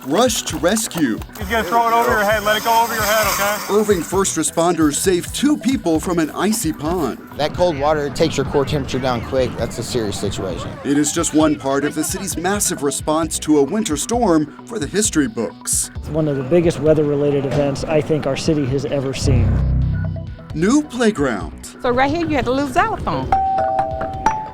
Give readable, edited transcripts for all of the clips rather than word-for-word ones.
rush to rescue. He's gonna throw it over your head. Let it go over your head, okay? Irving first responders saved 2 people from an icy pond. That cold water takes your core temperature down quick. That's a serious situation. It is just one part of the city's massive response to a winter storm for the history books. It's one of the biggest weather-related events I think our city has ever seen. New playground. So right here, you had to lose xylophone.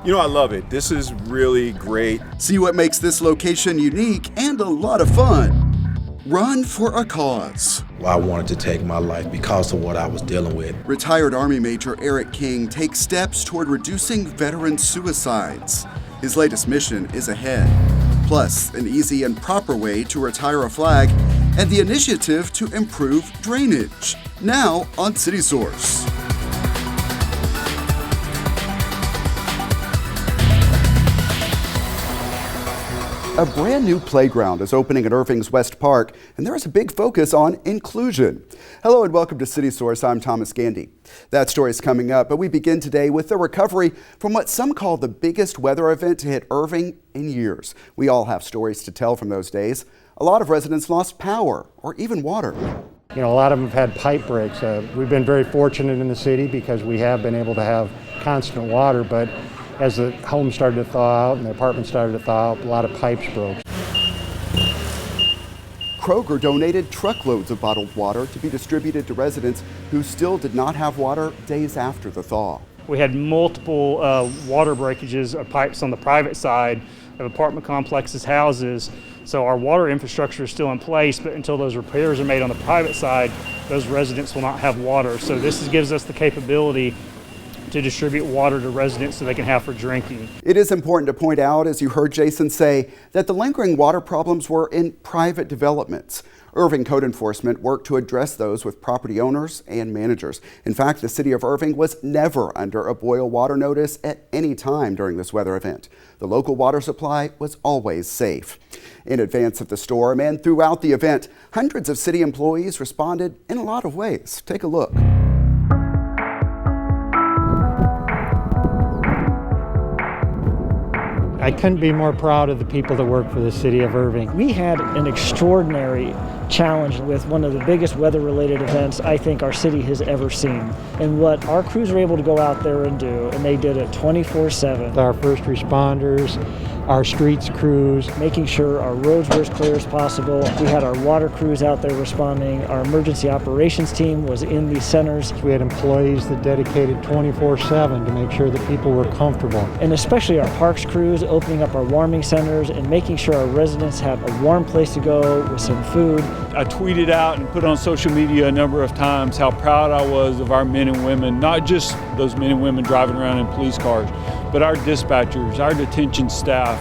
You know, I love it. This is really great. See what makes this location unique and a lot of fun. Run for a cause. I wanted to take my life because of what I was dealing with. Retired Army Major Eric King takes steps toward reducing veteran suicides. His latest mission is ahead. Plus, an easy and proper way to retire a flag and the initiative to improve drainage. Now on City Source. A brand new playground is opening at Irving's West Park, and there is a big focus on inclusion. Hello and welcome to City Source. I'm Thomas Gandy. That story is coming up, but we begin today with the recovery from what some call the biggest weather event to hit Irving in years. We all have stories to tell from those days. A lot of residents lost power or even water. You know, a lot of them have had pipe breaks. We've been very fortunate in the city because we have been able to have constant water, but as the homes started to thaw out and the apartments started to thaw out, a lot of pipes broke. Kroger donated truckloads of bottled water to be distributed to residents who still did not have water days after the thaw. We had multiple water breakages of pipes on the private side of apartment complexes, houses. So our water infrastructure is still in place, but until those repairs are made on the private side, those residents will not have water. So this gives us the capability to distribute water to residents so they can have for drinking. It is important to point out, as you heard Jason say, that the lingering water problems were in private developments. Irving Code Enforcement worked to address those with property owners and managers. In fact, the city of Irving was never under a boil water notice at any time during this weather event. The local water supply was always safe. In advance of the storm and throughout the event, hundreds of city employees responded in a lot of ways. Take a look. I couldn't be more proud of the people that work for the city of Irving. We had an extraordinary challenge with one of the biggest weather-related events I think our city has ever seen. And what our crews were able to go out there and do, and they did it 24/7. Our first responders, our streets crews, making sure our roads were as clear as possible. We had our water crews out there responding. Our emergency operations team was in these centers. we had employees that dedicated 24/7 to make sure that people were comfortable. And especially our parks crews opening up our warming centers and making sure our residents had a warm place to go with some food. I tweeted out and put on social media a number of times how proud I was of our men and women, not just those men and women driving around in police cars, but our dispatchers, our detention staff,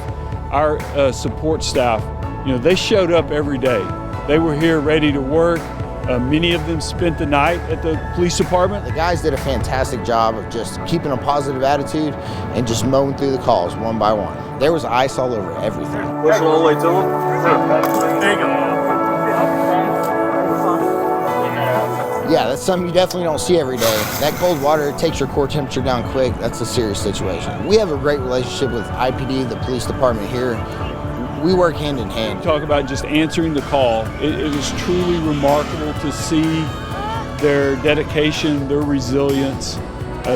our support staff. You know, they showed up every day. They were here ready to work. Many of them spent the night at the police department. The guys did a fantastic job of just keeping a positive attitude and just mowing through the calls one by one. There was ice all over everything. Push it all the way to them. There you go. Yeah, that's something you definitely don't see every day. That cold water takes your core temperature down quick. That's a serious situation. We have a great relationship with IPD, the police department here. We work hand in hand. Talk about just answering the call. It was truly remarkable to see their dedication, their resilience,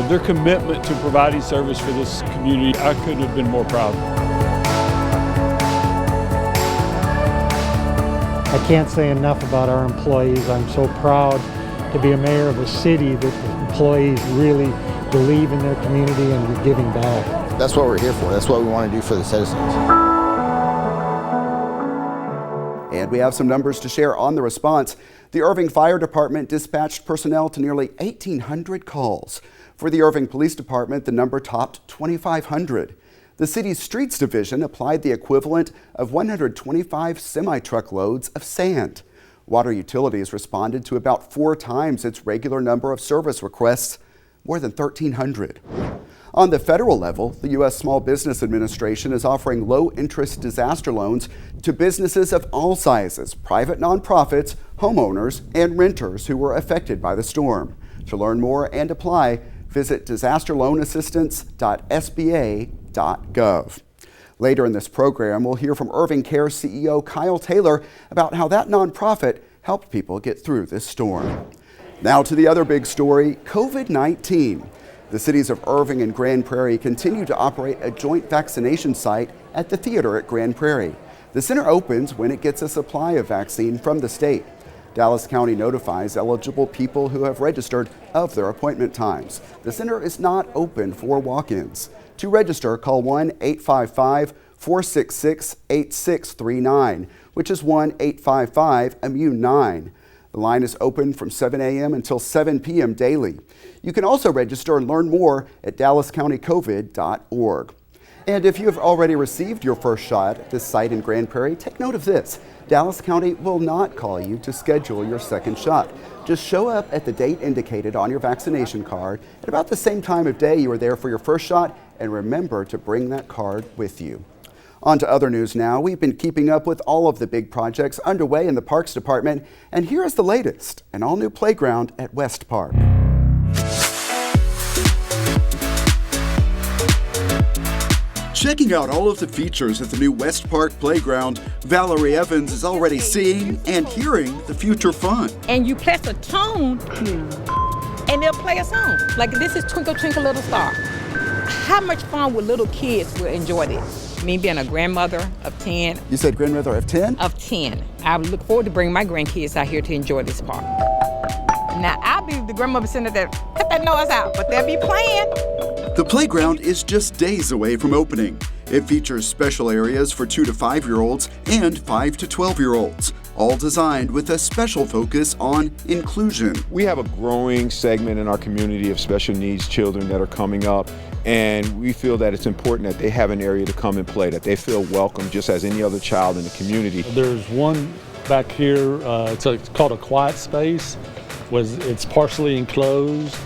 their commitment to providing service for this community. I couldn't have been more proud. I can't say enough about our employees. I'm so proud to be a mayor of a city that the employees really believe in their community and are giving back. That's what we're here for. That's what we want to do for the citizens. And we have some numbers to share on the response. The Irving Fire Department dispatched personnel to nearly 1,800 calls. For the Irving Police Department, the number topped 2,500. The city's Streets Division applied the equivalent of 125 semi-truckloads of sand. Water Utilities responded to about 4 times its regular number of service requests, more than 1,300. On the federal level, the U.S. Small Business Administration is offering low-interest disaster loans to businesses of all sizes, private nonprofits, homeowners, and renters who were affected by the storm. To learn more and apply, visit disasterloanassistance.sba.gov. Later in this program, we'll hear from Irving Cares CEO Kyle Taylor about how that nonprofit helped people get through this storm. Now to the other big story, COVID-19. The cities of Irving and Grand Prairie continue to operate a joint vaccination site at the theater at Grand Prairie. The center opens when it gets a supply of vaccine from the state. Dallas County notifies eligible people who have registered of their appointment times. The center is not open for walk-ins. To register, call 1-855-466-8639, which is 1-855-IMMUNE9. The line is open from 7 a.m. until 7 p.m. daily. You can also register and learn more at dallascountycovid.org. And if you have already received your first shot at this site in Grand Prairie, take note of this. Dallas County will not call you to schedule your second shot. Just show up at the date indicated on your vaccination card at about the same time of day you were there for your first shot, and remember to bring that card with you. On to other news now. We've been keeping up with all of the big projects underway in the Parks Department, and here is the latest, an all-new playground at West Park. Checking out all of the features at the new West Park Playground, Valerie Evans is already seeing and hearing the future fun. And you press a tone, and they'll play a song. Like this is Twinkle, Twinkle, Little Star. How much fun would little kids will enjoy this? Me being a grandmother of 10. You said grandmother of 10? Of 10. I look forward to bringing my grandkids out here to enjoy this park. Now, I'll be the grandmother sitting there, cut that noise out, but they'll be playing. The playground is just days away from opening. It features special areas for 2 to 5-year-olds and 5 to 12-year-olds, all designed with a special focus on inclusion. We have a growing segment in our community of special needs children that are coming up, and we feel that it's important that they have an area to come and play, that they feel welcome just as any other child in the community. There's one back here, it's called a quiet space. It's partially enclosed,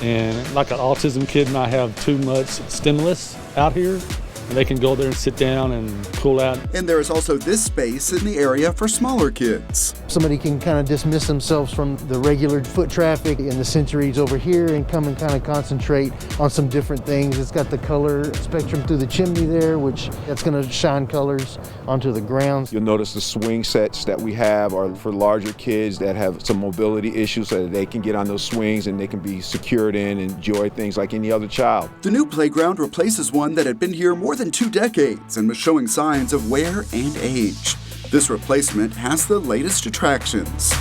and like an autism kid might have too much stimulus out here, and they can go there and sit down and cool out. And there is also this space in the area for smaller kids. Somebody can kind of dismiss themselves from the regular foot traffic in the centuries over here and come and kind of concentrate on some different things. It's got the color spectrum through the chimney there, which that's going to shine colors onto the grounds. You'll notice the swing sets that we have are for larger kids that have some mobility issues so that they can get on those swings and they can be secured in and enjoy things like any other child. The new playground replaces one that had been here more than 2 decades and was showing signs of wear and age. This replacement has the latest attractions.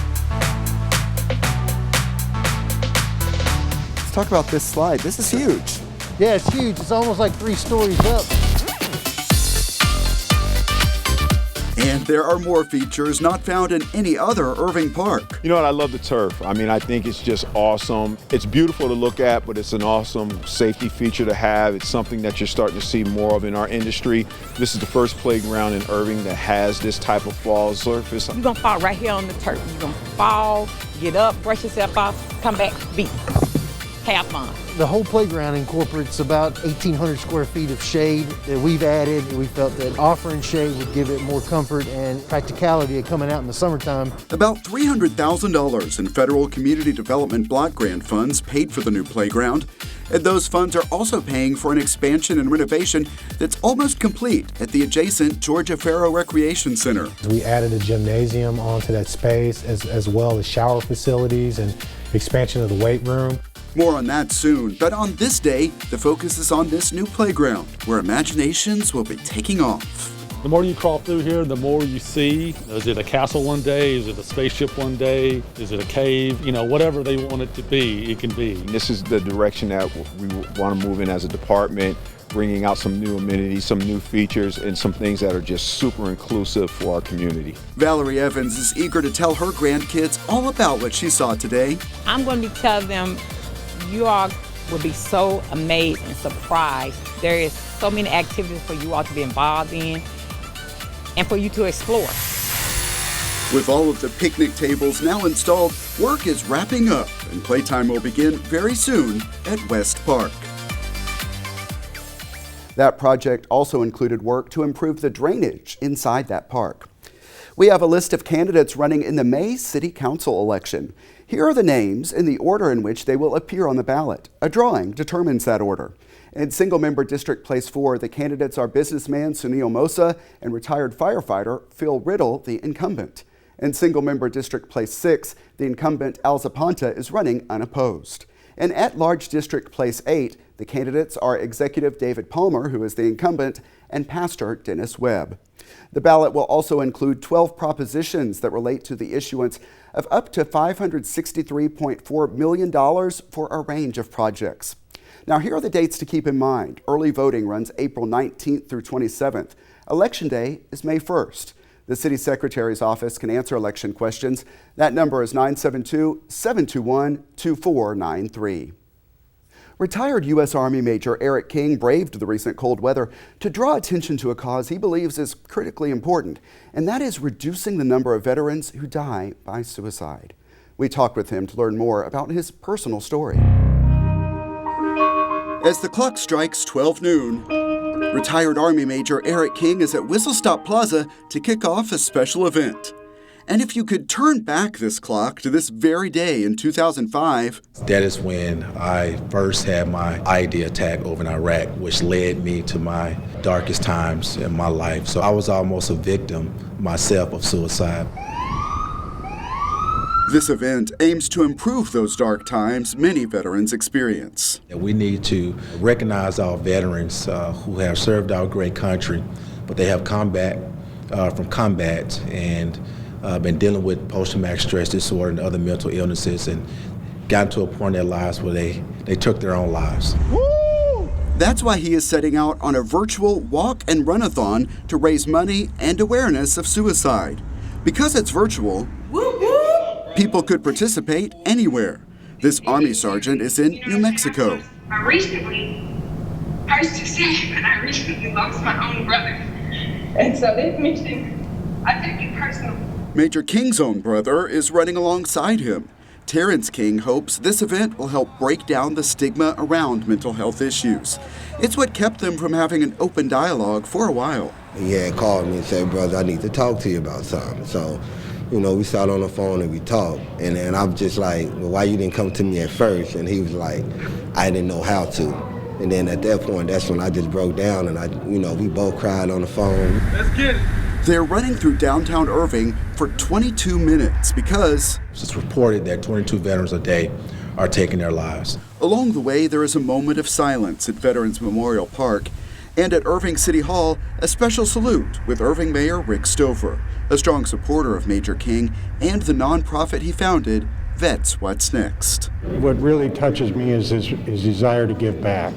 Let's talk about this slide. This is huge. Yeah, it's huge. It's almost like 3 stories up. And there are more features not found in any other Irving park. You know what, I love the turf. I mean, I think it's just awesome. It's beautiful to look at, but it's an awesome safety feature to have. It's something that you're starting to see more of in our industry. This is the first playground in Irving that has this type of fall surface. You're gonna fall right here on the turf. You're gonna fall, get up, brush yourself off, come back, beat. Have fun. The whole playground incorporates about 1,800 square feet of shade that we've added. We felt that offering shade would give it more comfort and practicality of coming out in the summertime. About $300,000 in federal community development block grant funds paid for the new playground. And those funds are also paying for an expansion and renovation that's almost complete at the adjacent Georgia Farrow Recreation Center. We added a gymnasium onto that space as well as shower facilities and expansion of the weight room. More on that soon, but on this day, the focus is on this new playground where imaginations will be taking off. The more you crawl through here, the more you see. Is it a castle one day? Is it a spaceship one day? Is it a cave? You know, whatever they want it to be, it can be. This is the direction that we want to move in as a department, bringing out some new amenities, some new features, and some things that are just super inclusive for our community. Valerie Evans is eager to tell her grandkids all about what she saw today. I'm going to tell them, you all will be so amazed and surprised. There is so many activities for you all to be involved in and for you to explore. With all of the picnic tables now installed, work is wrapping up and playtime will begin very soon at West Park. That project also included work to improve the drainage inside that park. We have a list of candidates running in the May City Council election. Here are the names in the order in which they will appear on the ballot. A drawing determines that order. In single-member District Place 4, the candidates are businessman Sunil Mosa and retired firefighter Phil Riddle, the incumbent. In single-member District Place 6, the incumbent Al Zapanta is running unopposed. In at-large District Place 8, the candidates are Executive David Palmer, who is the incumbent, and Pastor Dennis Webb. The ballot will also include 12 propositions that relate to the issuance of up to $563.4 million for a range of projects. Now, here are the dates to keep in mind. Early voting runs April 19th through 27th. Election Day is May 1st. The City Secretary's office can answer election questions. That number is 972-721-2493. Retired U.S. Army Major Eric King braved the recent cold weather to draw attention to a cause he believes is critically important, and that is reducing the number of veterans who die by suicide. We talked with him to learn more about his personal story. As the clock strikes 12 noon, retired Army Major Eric King is at Whistle Stop Plaza to kick off a special event. And if you could turn back this clock to this very day in 2005... That is when I first had my IED attack over in Iraq, which led me to my darkest times in my life. So I was almost a victim myself of suicide. This event aims to improve those dark times many veterans experience. We need to recognize our veterans who have served our great country, but they have combat and been dealing with post-traumatic stress disorder and other mental illnesses and gotten to a point in their lives where they took their own lives. Woo! That's why he is setting out on a virtual walk and run-a-thon to raise money and awareness of suicide. Because it's virtual, people could participate anywhere. This Army sergeant is in New Mexico. I recently lost my own brother. And so they mentioned, I take it personal. Major King's own brother is running alongside him. Terrence King hopes this event will help break down the stigma around mental health issues. It's what kept them from having an open dialogue for a while. He had called me and said, brother, I need to talk to you about something. So, we sat on the phone and we talked. And then I'm just like, well, why you didn't come to me at first? And he was like, I didn't know how to. And then at that point, that's when I just broke down and we both cried on the phone. Let's get it. They're running through downtown Irving for 22 minutes because it's reported that 22 veterans a day are taking their lives. Along the way, there is a moment of silence at Veterans Memorial Park. And at Irving City Hall, a special salute with Irving Mayor Rick Stover, a strong supporter of Major King and the nonprofit he founded, Vets What's Next. What really touches me is his desire to give back.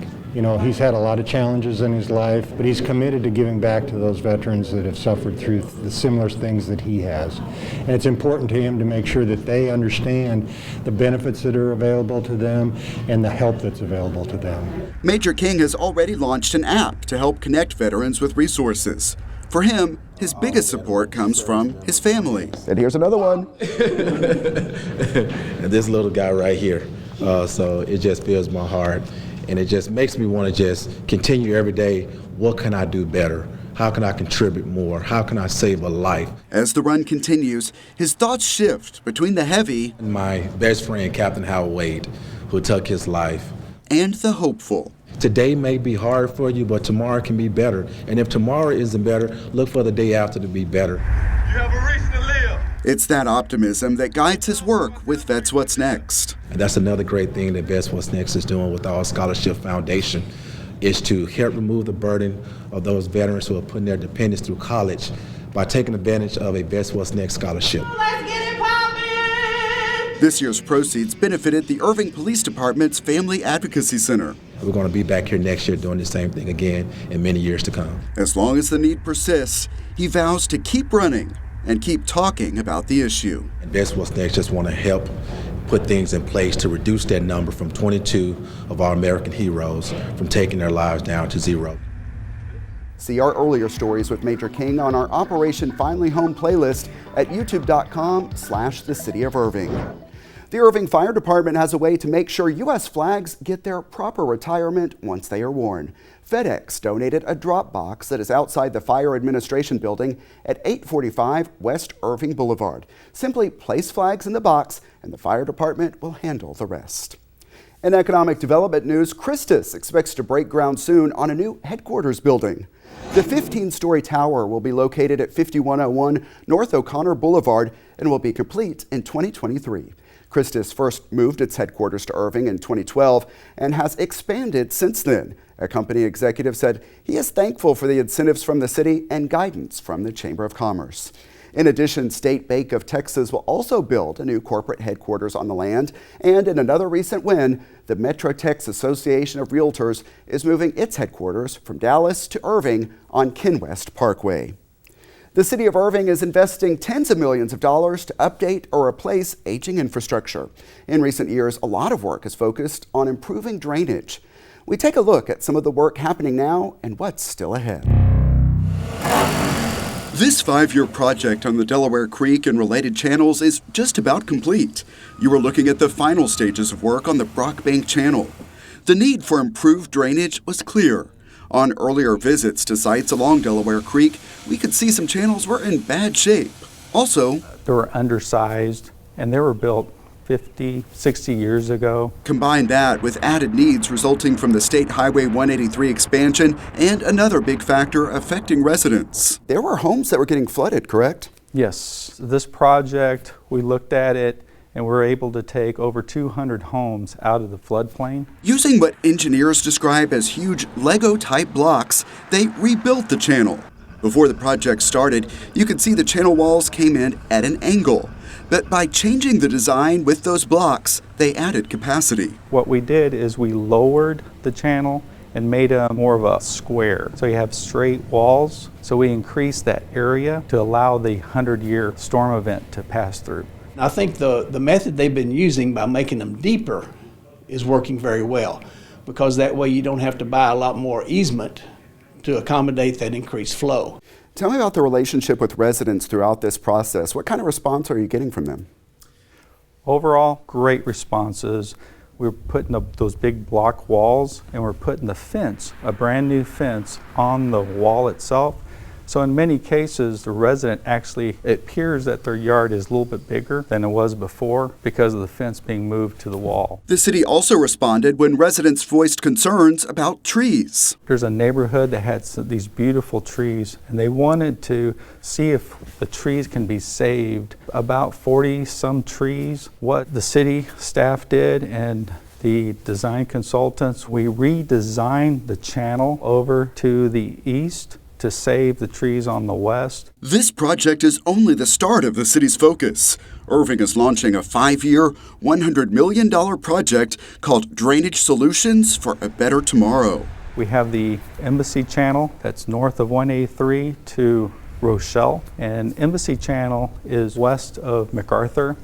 He's had a lot of challenges in his life, but he's committed to giving back to those veterans that have suffered through the similar things that he has. And it's important to him to make sure that they understand the benefits that are available to them and the help that's available to them. Major King has already launched an app to help connect veterans with resources. For him, his biggest support comes from his family. And here's another one. And this little guy right here. So it just fills my heart. And it just makes me want to just continue every day. What can I do better? How can I contribute more? How can I save a life? As the run continues, his thoughts shift between the heavy, my best friend, Captain Howard Wade, who took his life, and the hopeful. Today may be hard for you, but tomorrow can be better. And if tomorrow isn't better, look for the day after to be better. You have a reason to live. It's that optimism that guides his work with Vets What's Next. And that's another great thing that Vets What's Next is doing with our Scholarship Foundation, is to help remove the burden of those veterans who are putting their dependents through college by taking advantage of a Vets What's Next scholarship. Let's get it poppin'! This year's proceeds benefited the Irving Police Department's Family Advocacy Center. We're going to be back here next year doing the same thing again in many years to come. As long as the need persists, he vows to keep running and keep talking about the issue. And Vets What's Next just want to help put things in place to reduce that number from 22 of our American heroes from taking their lives down to 0. See our earlier stories with Major King on our Operation Finally Home playlist at youtube.com/The City of Irving. The Irving Fire Department has a way to make sure U.S. flags get their proper retirement once they are worn. FedEx donated a drop box that is outside the Fire Administration building at 845 West Irving Boulevard. Simply place flags in the box and the fire department will handle the rest. In economic development news, Christus expects to break ground soon on a new headquarters building. The 15-story tower will be located at 5101 North O'Connor Boulevard and will be complete in 2023. Christus first moved its headquarters to Irving in 2012 and has expanded since then. A company executive said he is thankful for the incentives from the city and guidance from the Chamber of Commerce. In addition, State Bank of Texas will also build a new corporate headquarters on the land. And in another recent win, the MetroTex Association of Realtors is moving its headquarters from Dallas to Irving on Kenwest Parkway. The city of Irving is investing tens of millions of dollars to update or replace aging infrastructure. In recent years, a lot of work is focused on improving drainage. We take a look at some of the work happening now and what's still ahead. This 5-year project on the Delaware Creek and related channels is just about complete. You are looking at the final stages of work on the Brockbank Channel. The need for improved drainage was clear. On earlier visits to sites along Delaware Creek, we could see some channels were in bad shape. Also, they were undersized and they were built 50, 60 years ago. Combine that with added needs resulting from the State Highway 183 expansion and another big factor affecting residents. There were homes that were getting flooded, correct? Yes. This project, we looked at it and we're able to take over 200 homes out of the floodplain. Using what engineers describe as huge Lego-type blocks, they rebuilt the channel. Before the project started, you could see the channel walls came in at an angle. But by changing the design with those blocks, they added capacity. What we did is we lowered the channel and made it more of a square. So you have straight walls. So we increased that area to allow the 100-year storm event to pass through. I think the method they've been using by making them deeper is working very well, because that way you don't have to buy a lot more easement to accommodate that increased flow. Tell me about the relationship with residents throughout this process. What kind of response are you getting from them? Overall, great responses. We're putting up those big block walls and we're putting the fence, a brand new fence, on the wall itself. So in many cases, the resident actually, it appears that their yard is a little bit bigger than it was before because of the fence being moved to the wall. The city also responded when residents voiced concerns about trees. There's a neighborhood that had these beautiful trees and they wanted to see if the trees can be saved. About 40 some trees. What the city staff did and the design consultants, we redesigned the channel over to the east to save the trees on the west. This project is only the start of the city's focus. Irving is launching a 5-year, $100 million project called Drainage Solutions for a Better Tomorrow. We have the Embassy Channel that's north of 183 to Rochelle, and Embassy Channel is west of MacArthur.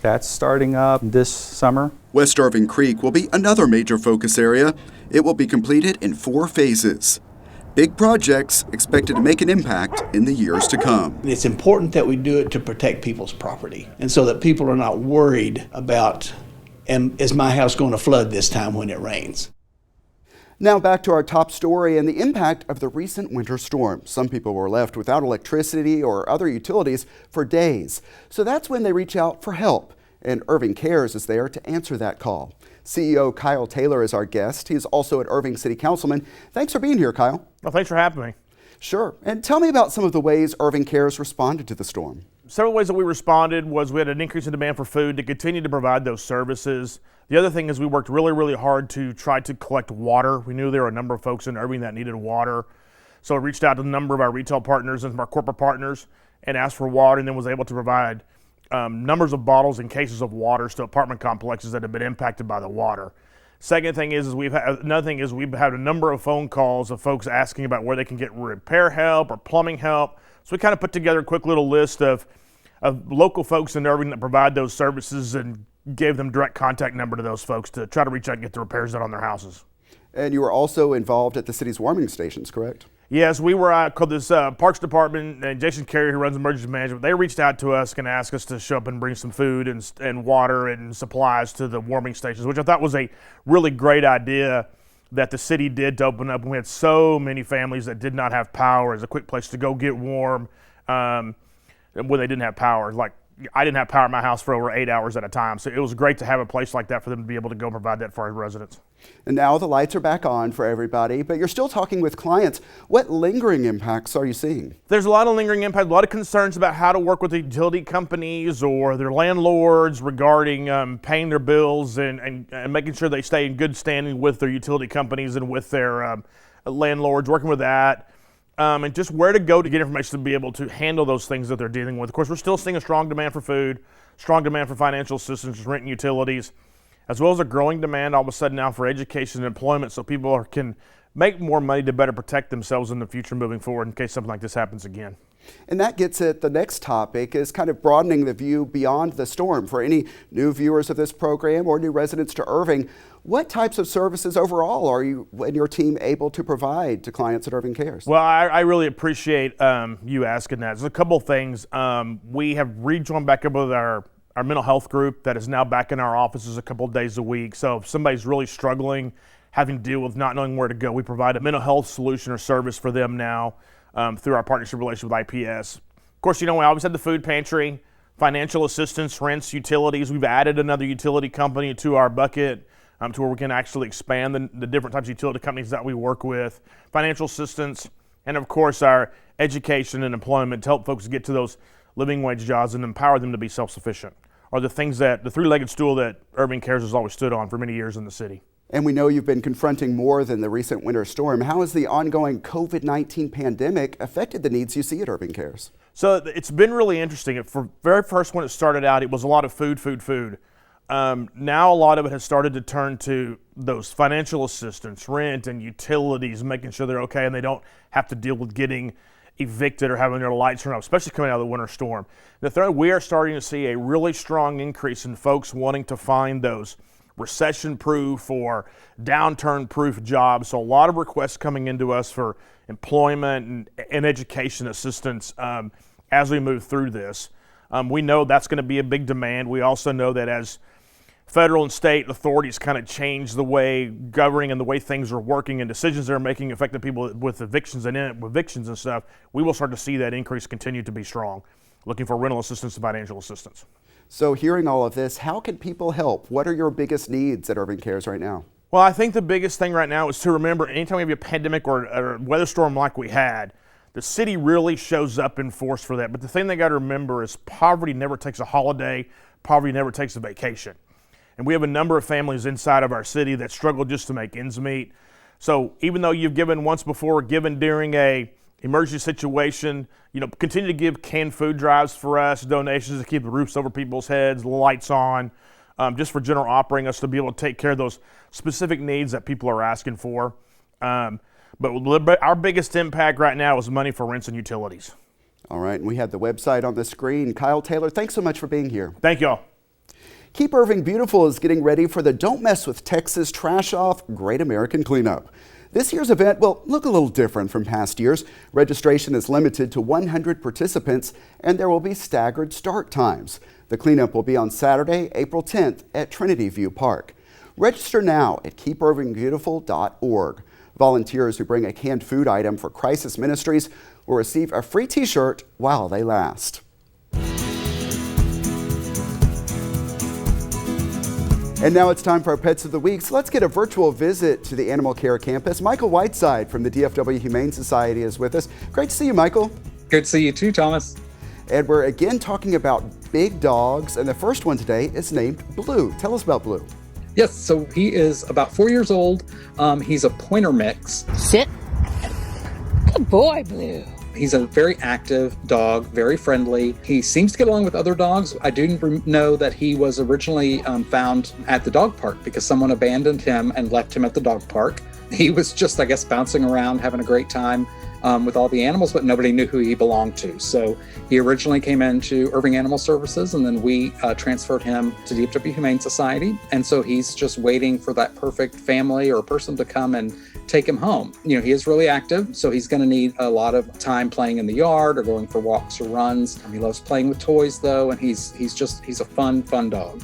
That's starting up this summer. West Irving Creek will be another major focus area. It will be completed in 4 phases. Big projects expected to make an impact in the years to come. It's important that we do it to protect people's property, and so that people are not worried about, is my house going to flood this time when it rains? Now back to our top story and the impact of the recent winter storm. Some people were left without electricity or other utilities for days. So that's when they reach out for help. And Irving Cares is there to answer that call. CEO Kyle Taylor is our guest. He is also an Irving City Councilman. Thanks for being here, Kyle. Well, thanks for having me. Sure. And tell me about some of the ways Irving Cares responded to the storm. Several ways that we responded was we had an increase in demand for food to continue to provide those services. The other thing is we worked really, really hard to try to collect water. We knew there were a number of folks in Irving that needed water. So I reached out to a number of our retail partners and our corporate partners and asked for water, and then was able to provide numbers of bottles and cases of waters to apartment complexes that have been impacted by the water. Second thing is we've had a number of phone calls of folks asking about where they can get repair help or plumbing help. So we kind of put together a quick little list of local folks in Irving that provide those services and gave them direct contact number to those folks to try to reach out and get the repairs done on their houses. And you were also involved at the city's warming stations, correct? Yes, we were called this Parks Department, and Jason Carey, who runs emergency management, they reached out to us and asked us to show up and bring some food and water and supplies to the warming stations, which I thought was a really great idea that the city did to open up. We had so many families that did not have power as a quick place to go get warm when they didn't have power. Like I didn't have power in my house for over 8 hours at a time. So it was great to have a place like that for them to be able to go and provide that for our residents. And now the lights are back on for everybody, but you're still talking with clients. What lingering impacts are you seeing? There's a lot of lingering impacts, a lot of concerns about how to work with the utility companies or their landlords regarding paying their bills and making sure they stay in good standing with their utility companies and with their landlords, working with that. And just where to go to get information to be able to handle those things that they're dealing with. Of course, we're still seeing a strong demand for food, strong demand for financial assistance, rent and utilities, as well as a growing demand all of a sudden now for education and employment so people can make more money to better protect themselves in the future moving forward in case something like this happens again. And that gets at the next topic, is kind of broadening the view beyond the storm. For any new viewers of this program or new residents to Irving, what types of services overall are you and your team able to provide to clients at Irving Cares? Well, I really appreciate you asking that. There's a couple of things. We have rejoined back up with our mental health group that is now back in our offices a couple of days a week. So if somebody's really struggling, having to deal with not knowing where to go, we provide a mental health solution or service for them now through our partnership relationship with IPS. Of course, we always had the food pantry, financial assistance, rents, utilities. We've added another utility company to our bucket to where we can actually expand the different types of utility companies that we work with, financial assistance, and of course our education and employment to help folks get to those living wage jobs and empower them to be self-sufficient are the things that the three-legged stool that Irving Cares has always stood on for many years in the city. And we know you've been confronting more than the recent winter storm. How has the ongoing COVID-19 pandemic affected the needs you see at Irving Cares? So it's been really interesting. For very first when it started out, it was a lot of food. Now a lot of it has started to turn to those financial assistance, rent and utilities, making sure they're okay and they don't have to deal with getting evicted or having their lights turned off, especially coming out of the winter storm. The third, we are starting to see a really strong increase in folks wanting to find those recession-proof or downturn-proof jobs. So a lot of requests coming into us for employment and education assistance as we move through this. We know that's going to be a big demand. We also know that as federal and state authorities kind of change the way governing and the way things are working and decisions they're making affecting people with evictions and stuff, we will start to see that increase continue to be strong, looking for rental assistance and financial assistance. So hearing all of this, how can people help? What are your biggest needs at Irving Cares right now? Well, I think the biggest thing right now is to remember anytime we have a pandemic or a weather storm like we had, the city really shows up in force for that. But the thing they got to remember is poverty never takes a holiday, poverty never takes a vacation. And we have a number of families inside of our city that struggle just to make ends meet. So even though you've given once before, given during a emergency situation, continue to give canned food drives for us, donations to keep the roofs over people's heads, lights on, just for general operating us to be able to take care of those specific needs that people are asking for. But our biggest impact right now is money for rents and utilities. All right, and we have the website on the screen. Kyle Taylor, thanks so much for being here. Thank y'all. Keep Irving Beautiful is getting ready for the Don't Mess with Texas Trash Off Great American Cleanup. This year's event will look a little different from past years. Registration is limited to 100 participants and there will be staggered start times. The cleanup will be on Saturday, April 10th at Trinity View Park. Register now at keepirvingbeautiful.org. Volunteers who bring a canned food item for Crisis Ministries will receive a free t-shirt while they last. And now it's time for our Pets of the Week. So let's get a virtual visit to the Animal Care Campus. Michael Whiteside from the DFW Humane Society is with us. Great to see you, Michael. Good to see you too, Thomas. And we're again talking about big dogs. And the first one today is named Blue. Tell us about Blue. Yes, so he is about 4 years old. He's a pointer mix. Sit. Good boy, Blue. He's a very active dog, very friendly. He seems to get along with other dogs. I do know that he was originally found at the dog park because someone abandoned him and left him at the dog park. He was just, I guess, bouncing around, having a great time with all the animals, but nobody knew who he belonged to. So he originally came into Irving Animal Services, and then we transferred him to DFW Humane Society. And so he's just waiting for that perfect family or person to come and take him home. He is really active, so he's going to need a lot of time playing in the yard or going for walks or runs. He loves playing with toys, though, and he's a fun dog.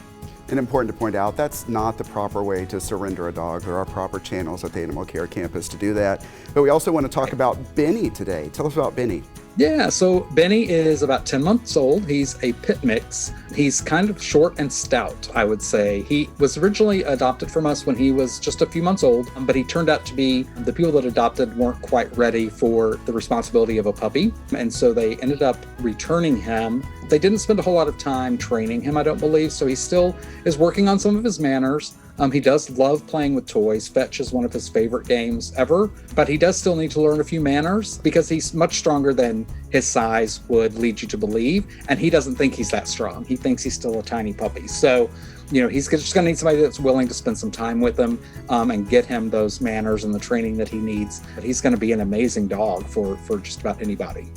And important to point out, that's not the proper way to surrender a dog. There are proper channels at the Animal Care Campus to do that. But we also want to talk about Benny today. Tell us about Benny. Yeah, so Benny is about 10 months old. He's a pit mix. He's kind of short and stout, I would say. He was originally adopted from us when he was just a few months old, but he turned out to be, the people that adopted weren't quite ready for the responsibility of a puppy. And so they ended up returning him. They didn't spend a whole lot of time training him, I don't believe. So he still is working on some of his manners. He does love playing with toys. Fetch is one of his favorite games ever, but he does still need to learn a few manners because he's much stronger than his size would lead you to believe. And he doesn't think he's that strong. He thinks he's still a tiny puppy. So, he's just going to need somebody that's willing to spend some time with him and get him those manners and the training that he needs. But he's going to be an amazing dog for just about anybody.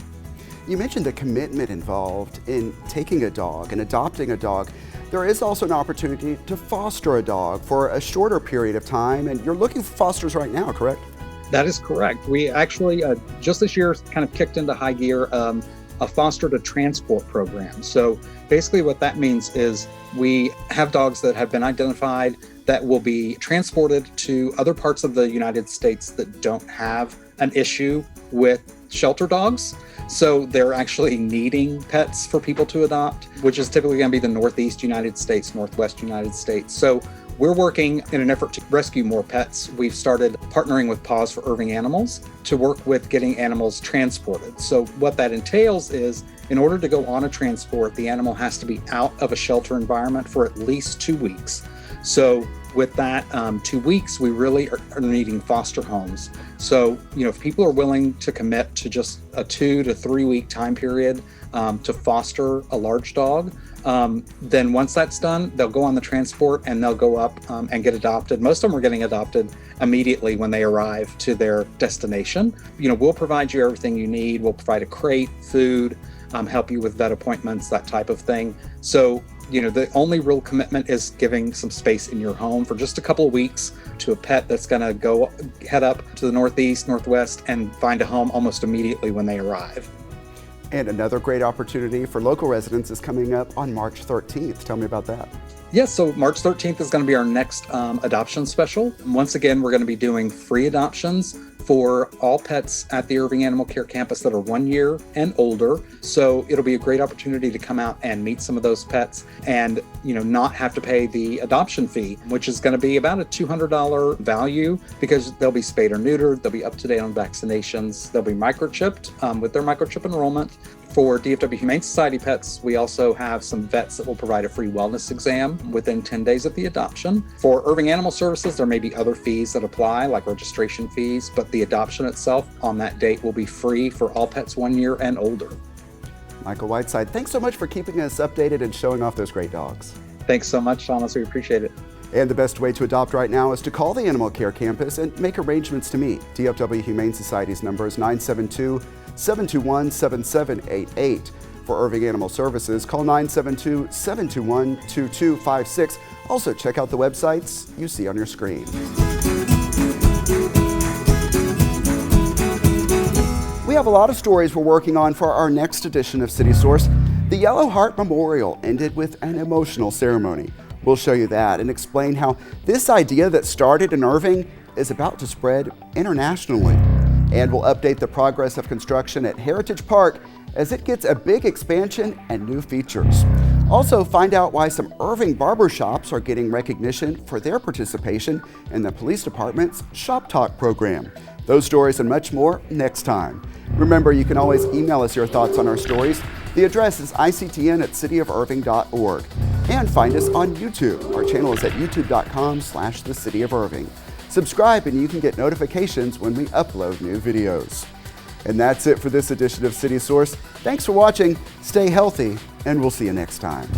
You mentioned the commitment involved in taking a dog and adopting a dog. There is also an opportunity to foster a dog for a shorter period of time, and you're looking for fosters right now, correct? That is correct. We actually, just this year, kind of kicked into high gear a foster to transport program. So basically what that means is we have dogs that have been identified that will be transported to other parts of the United States that don't have an issue with shelter dogs. So they're actually needing pets for people to adopt, which is typically going to be the Northeast United States, Northwest United States. So we're working in an effort to rescue more pets. We've started partnering with Paws for Irving Animals to work with getting animals transported. So what that entails is, in order to go on a transport, the animal has to be out of a shelter environment for at least 2 weeks. So with that 2 weeks, we really are needing foster homes. So, if people are willing to commit to just a 2 to 3 week time period to foster a large dog, then once that's done, they'll go on the transport and they'll go up and get adopted. Most of them are getting adopted immediately when they arrive to their destination. We'll provide you everything you need. We'll provide a crate, food, help you with vet appointments, that type of thing. So, the only real commitment is giving some space in your home for just a couple of weeks to a pet that's going to head up to the Northeast, Northwest, and find a home almost immediately when they arrive. And another great opportunity for local residents is coming up on March 13th. Tell me about that. Yes, so March 13th is going to be our next adoption special. Once again, we're going to be doing free adoptions for all pets at the Irving Animal Care Campus that are 1 year and older. So it'll be a great opportunity to come out and meet some of those pets and, not have to pay the adoption fee, which is going to be about a $200 value because they'll be spayed or neutered, they'll be up to date on vaccinations, they'll be microchipped with their microchip enrollment. For DFW Humane Society pets, we also have some vets that will provide a free wellness exam within 10 days of the adoption. For Irving Animal Services, there may be other fees that apply, like registration fees, but the adoption itself on that date will be free for all pets 1 year and older. Michael Whiteside, thanks so much for keeping us updated and showing off those great dogs. Thanks so much, Thomas. We appreciate it. And the best way to adopt right now is to call the Animal Care Campus and make arrangements to meet. DFW Humane Society's number is 972-721-7788. For Irving Animal Services, call 972-721-2256. Also, check out the websites you see on your screen. We have a lot of stories we're working on for our next edition of City Source. The Yellow Heart Memorial ended with an emotional ceremony. We'll show you that and explain how this idea that started in Irving is about to spread internationally. And we'll update the progress of construction at Heritage Park as it gets a big expansion and new features. Also, find out why some Irving barbershops are getting recognition for their participation in the police department's Shop Talk program. Those stories and much more next time. Remember, you can always email us your thoughts on our stories. The address is ictn@cityofirving.org. And find us on YouTube. Our channel is at youtube.com/thecityofirving. Subscribe and you can get notifications when we upload new videos. And that's it for this edition of City Source. Thanks for watching, stay healthy, and we'll see you next time.